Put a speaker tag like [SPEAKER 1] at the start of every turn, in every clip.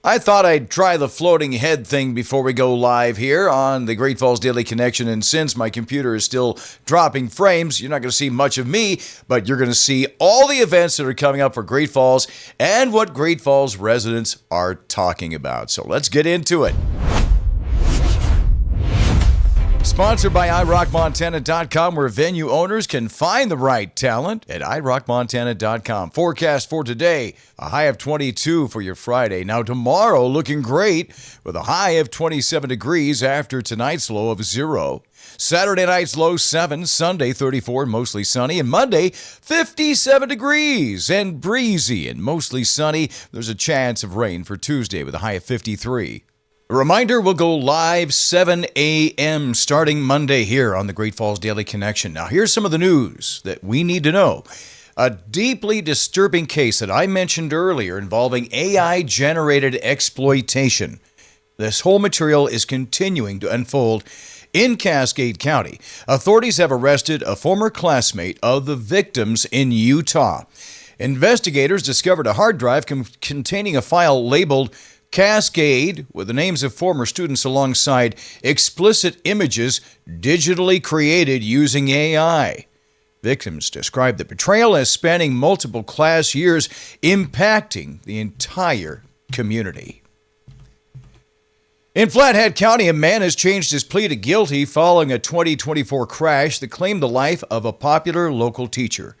[SPEAKER 1] I thought I'd try the floating head thing before we go live here on the Great Falls Daily Connection, and since my computer is still dropping frames, you're not going to see much of me, but you're going to see all the events that are coming up for Great Falls and what Great Falls residents are talking about. So let's get into it. Sponsored by iRockMontana.com, where venue owners can find the right talent at iRockMontana.com. Forecast for today, a high of 22 for your Friday. Now tomorrow looking great with a high of 27 degrees after tonight's low of 0. Saturday night's low 7, Sunday 34 and mostly sunny, and Monday 57 degrees and breezy and mostly sunny. There's a chance of rain for Tuesday with a high of 53. A reminder, we'll go live 7 a.m. starting Monday here on the Great Falls Daily Connection. Now, here's some of the news that we need to know. A deeply disturbing case that I mentioned earlier involving AI-generated exploitation. This whole material is continuing to unfold in Cascade County. Authorities have arrested a former classmate of the victims in Utah. Investigators discovered a hard drive containing a file labeled Cascade, with the names of former students alongside explicit images digitally created using AI. Victims described the betrayal as spanning multiple class years, impacting the entire community. In Flathead County, a man has changed his plea to guilty following a 2024 crash that claimed the life of a popular local teacher.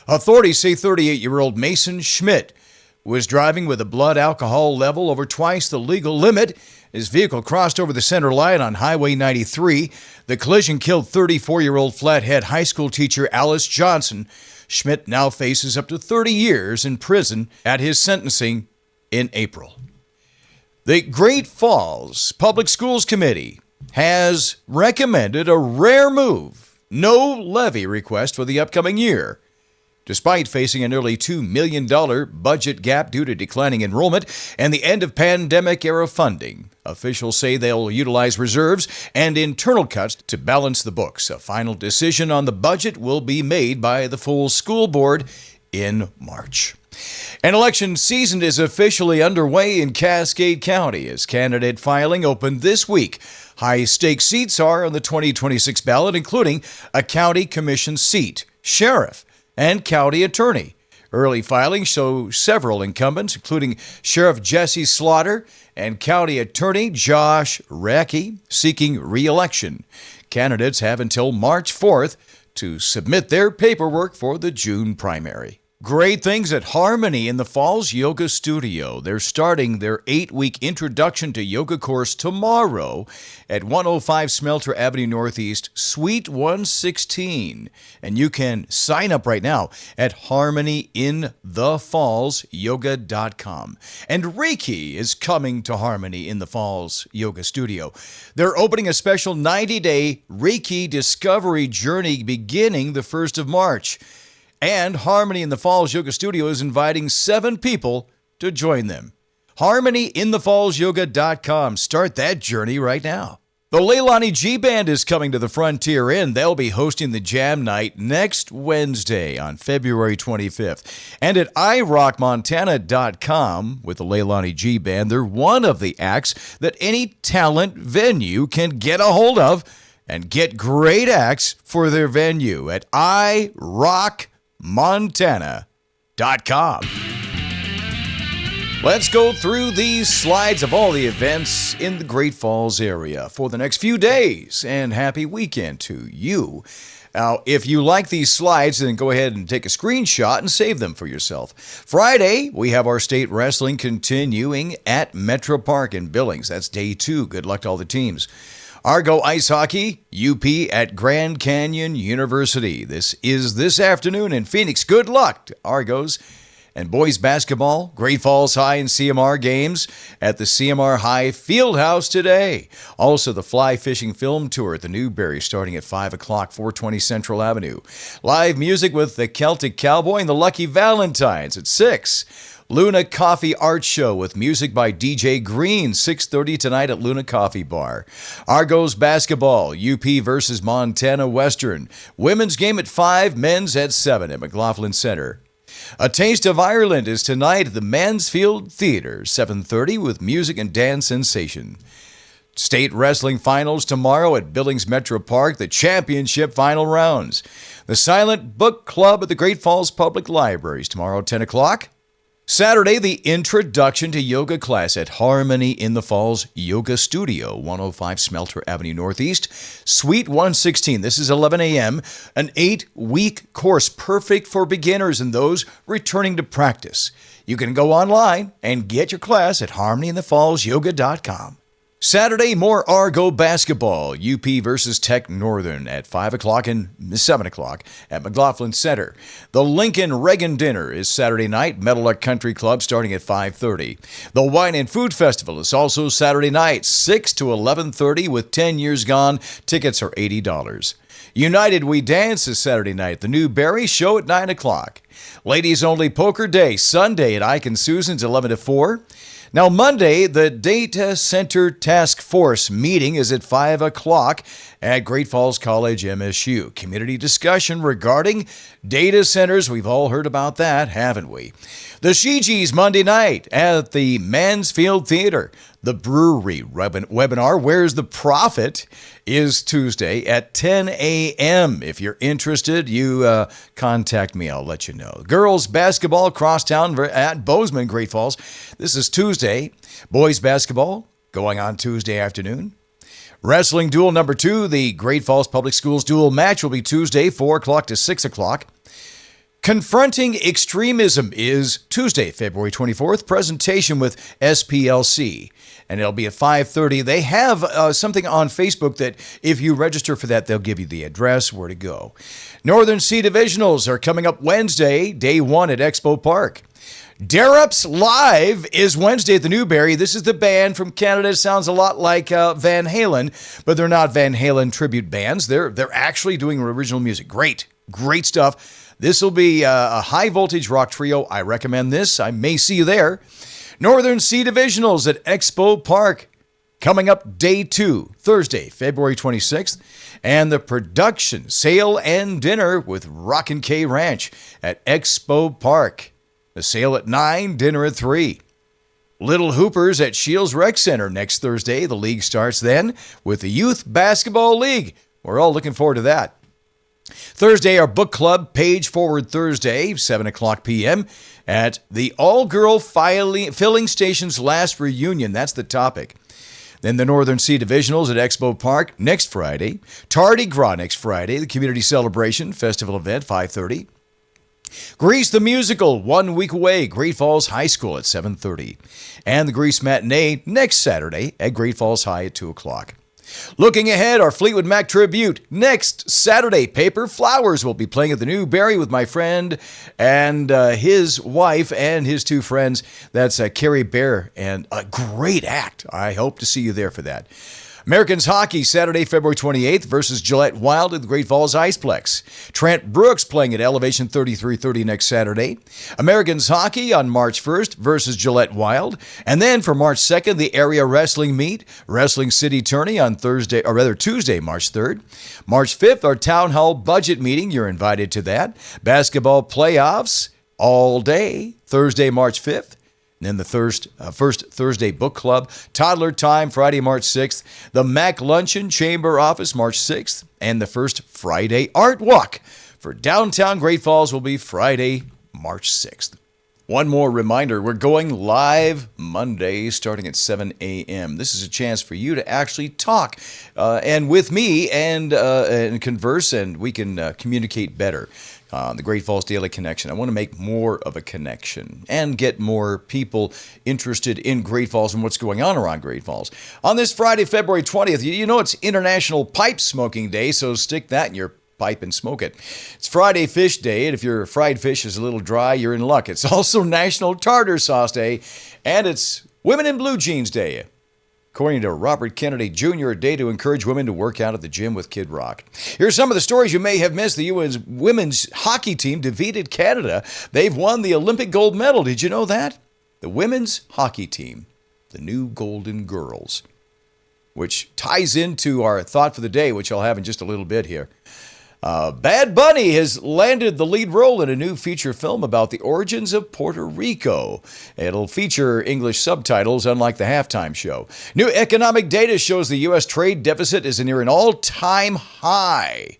[SPEAKER 1] Authorities say 38-year-old Mason Schmidt was driving with a blood alcohol level over twice the legal limit. His vehicle crossed over the center line on Highway 93. The collision killed 34-year-old Flathead High School teacher Alice Jenson. Schmidt now faces up to 30 years in prison at his sentencing in April. The Great Falls Public Schools Committee has recommended a rare move: no levy request for the upcoming year. Despite facing a nearly $2 million budget gap due to declining enrollment and the end of pandemic-era funding, officials say they'll utilize reserves and internal cuts to balance the books. A final decision on the budget will be made by the full school board in March. An election season is officially underway in Cascade County as candidate filing opened this week. High-stakes seats are on the 2026 ballot, including a county commission seat, sheriff, and county attorney. Early filings show several incumbents, including Sheriff Jesse Slaughter and County Attorney Josh Racky, seeking re-election. Candidates have until March 4th to submit their paperwork for the June primary. Great things at Harmony in the Falls Yoga Studio. They're starting their 8-week introduction to yoga course tomorrow at 105 Smelter Avenue Northeast, Suite 116. And you can sign up right now at harmonyinthefallsyoga.com. And Reiki is coming to Harmony in the Falls Yoga Studio. They're opening a special 90-day Reiki Discovery Journey beginning the 1st of March. And Harmony in the Falls Yoga Studio is inviting 7 people to join them. HarmonyInTheFallsYoga.com. Start that journey right now. The Leilani G Band is coming to the Frontier Inn. They'll be hosting the Jam Night next Wednesday on February 25th. And at iRockMontana.com with the Leilani G Band, they're one of the acts that any talent venue can get a hold of and get great acts for their venue at iRockMontana.com. Let's go through these slides of all the events in the Great Falls area for the next few days, and happy weekend to you. Now, if you like these slides, then go ahead and take a screenshot and save them for yourself. Friday, we have our state wrestling continuing at Metro Park in Billings. That's day 2. Good luck to all the teams. Argo Ice Hockey, UP at Grand Canyon University. This is this afternoon in Phoenix. Good luck to Argos. And boys basketball, Great Falls High and CMR games at the CMR High Fieldhouse today. Also, the Fly Fishing Film Tour at the Newberry starting at 5 o'clock, 420 Central Avenue. Live music with the Celtic Cowboy and the Lucky Valentines at 6. Luna Coffee Art Show with music by DJ Green, 6:30 tonight at Luna Coffee Bar. Argos basketball, UP versus Montana Western. Women's game at 5, men's at 7 at McLaughlin Center. A Taste of Ireland is tonight at the Mansfield Theatre, 7:30, with music and dance sensation. State wrestling finals tomorrow at Billings Metro Park, the championship final rounds. The Silent Book Club at the Great Falls Public Libraries tomorrow at 10 o'clock. Saturday, the introduction to yoga class at Harmony in the Falls Yoga Studio, 105 Smelter Avenue Northeast, Suite 116. This is 11 a.m., an 8-week course perfect for beginners and those returning to practice. You can go online and get your class at harmonyinthefallsyoga.com. Saturday, more Argo basketball, UP versus Tech Northern at 5 o'clock and 7 o'clock at McLaughlin Center. The Lincoln Reagan Dinner is Saturday night, Meadowlark Country Club starting at 5:30. The Wine and Food Festival is also Saturday night, 6 to 11:30 with 10 years gone. Tickets are $80. United We Dance is Saturday night, the Newberry Show at 9 o'clock. Ladies Only Poker Day, Sunday at Ike and Susan's 11 to 4. Now, Monday, the Data Center Task Force meeting is at 5 o'clock at Great Falls College MSU. Community discussion regarding data centers. We've all heard about that, haven't we? The Shiji's Monday night at the Mansfield Theater. The Brewery webinar, Where's the Profit, is Tuesday at 10 a.m. If you're interested, you contact me. I'll let you know. Girls basketball crosstown at Bozeman, Great Falls. This is Tuesday. Boys basketball going on Tuesday afternoon. Wrestling duel number 2, the Great Falls Public Schools dual match will be Tuesday, 4 o'clock to 6 o'clock. Confronting Extremism is Tuesday, February 24th, presentation with SPLC, and it'll be at 5:30. They have something on Facebook that if you register for that, they'll give you the address, where to go. Northern C Divisionals are coming up Wednesday, day 1 at Expo Park. Dare Ups Live is Wednesday at the Newberry. This is the band from Canada. It sounds a lot like Van Halen, but they're not Van Halen tribute bands. They're actually doing original music. Great stuff. This will be a high-voltage rock trio. I recommend this. I may see you there. Northern C Divisionals at Expo Park. Coming up day 2, Thursday, February 26th. And the production, sale, and dinner with Rockin' K Ranch at Expo Park. The sale at 9, dinner at 3. Little Hoopers at Shields Rec Center next Thursday. The league starts then with the Youth Basketball League. We're all looking forward to that. Thursday, our book club, Page Forward Thursday, 7 o'clock p.m. at the All-Girl Filling Station's last reunion. That's the topic. Then the Northern C Divisionals at Expo Park next Friday. Tardy Gras next Friday, the Community Celebration Festival event, 5:30. Grease the Musical, 1 week away, Great Falls High School at 7:30. And the Grease Matinee next Saturday at Great Falls High at 2 o'clock. Looking ahead, our Fleetwood Mac tribute next Saturday. Paper Flowers will be playing at the Newberry with my friend and his wife and his 2 friends. That's Carrie Bear, and a great act. I hope to see you there for that. Americans Hockey, Saturday, February 28th versus Gillette Wild at the Great Falls Iceplex. Trent Brooks playing at Elevation 3330 next Saturday. Americans Hockey on March 1st versus Gillette Wild. And then for March 2nd, the area wrestling meet, Wrestling City Tourney on Tuesday, March 3rd. March 5th, our Town Hall budget meeting. You're invited to that. Basketball playoffs all day, Thursday, March 5th. And then the first Thursday book club, Toddler Time, Friday, March 6th. The Mac Luncheon Chamber Office, March 6th. And the first Friday Art Walk for downtown Great Falls will be Friday, March 6th. One more reminder, we're going live Monday starting at 7 a.m. This is a chance for you to actually talk and with me and converse, and we can communicate better. The Great Falls Daily Connection. I want to make more of a connection and get more people interested in Great Falls and what's going on around Great Falls. On this Friday, February 20th, you know it's International Pipe Smoking Day, so stick that in your pipe and smoke it. It's Friday Fish Day, and if your fried fish is a little dry, you're in luck. It's also National Tartar Sauce Day, and it's Women in Blue Jeans Day. According to Robert Kennedy Jr., a day to encourage women to work out at the gym with Kid Rock. Here's some of the stories you may have missed. The U.S. women's hockey team defeated Canada. They've won the Olympic gold medal. Did you know that? The women's hockey team, the new Golden Girls, which ties into our thought for the day, which I'll have in just a little bit here. Bad Bunny has landed the lead role in a new feature film about the origins of Puerto Rico. It'll feature English subtitles, unlike the halftime show. New economic data shows the U.S. trade deficit is near an all-time high.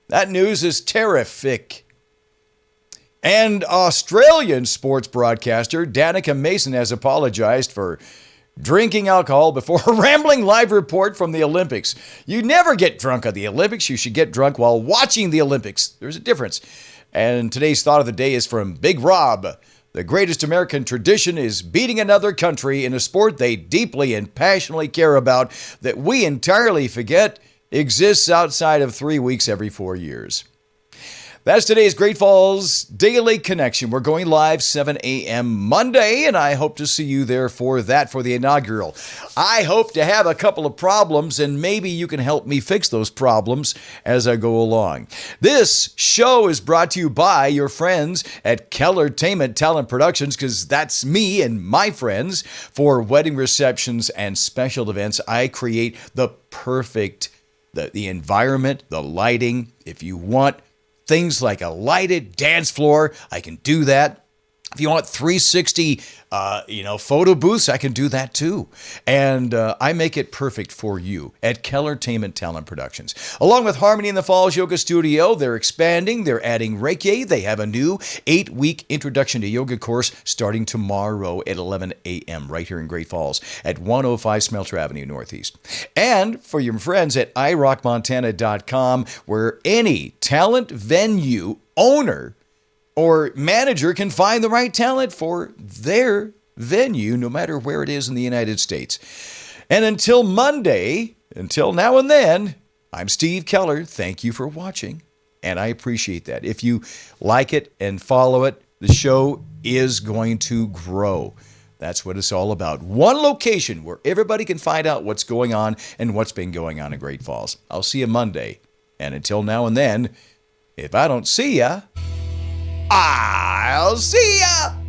[SPEAKER 1] That news is terrific. And Australian sports broadcaster Danica Mason has apologized for drinking alcohol before a rambling live report from the Olympics. You never get drunk at the Olympics. You should get drunk while watching the Olympics. There's a difference. And today's thought of the day is from Big Rob. The greatest American tradition is beating another country in a sport they deeply and passionately care about that we entirely forget exists outside of 3 weeks every 4 years. That's today's Great Falls Daily Connection. We're going live 7 a.m. Monday, and I hope to see you there for that, for the inaugural. I hope to have a couple of problems, and maybe you can help me fix those problems as I go along. This show is brought to you by your friends at Kellertainment Talent Productions, because that's me and my friends. For wedding receptions and special events, I create the perfect, the environment, the lighting. If you want things like a lighted dance floor, I can do that. If you want 360, photo booths, I can do that too. And I make it perfect for you at Kellertainment Talent Productions. Along with Harmony in the Falls Yoga Studio, they're expanding. They're adding Reiki. They have a new 8-week Introduction to Yoga course starting tomorrow at 11 a.m. right here in Great Falls at 105 Smelter Avenue Northeast. And for your friends at iRockMontana.com, where any talent venue owner or manager can find the right talent for their venue, no matter where it is in the United States. And until Monday, until now and then, I'm Steve Keller. Thank you for watching, and I appreciate that. If you like it and follow it, the show is going to grow. That's what it's all about. One location where everybody can find out what's going on and what's been going on in Great Falls. I'll see you Monday. And until now and then, if I don't see ya, I'll see ya!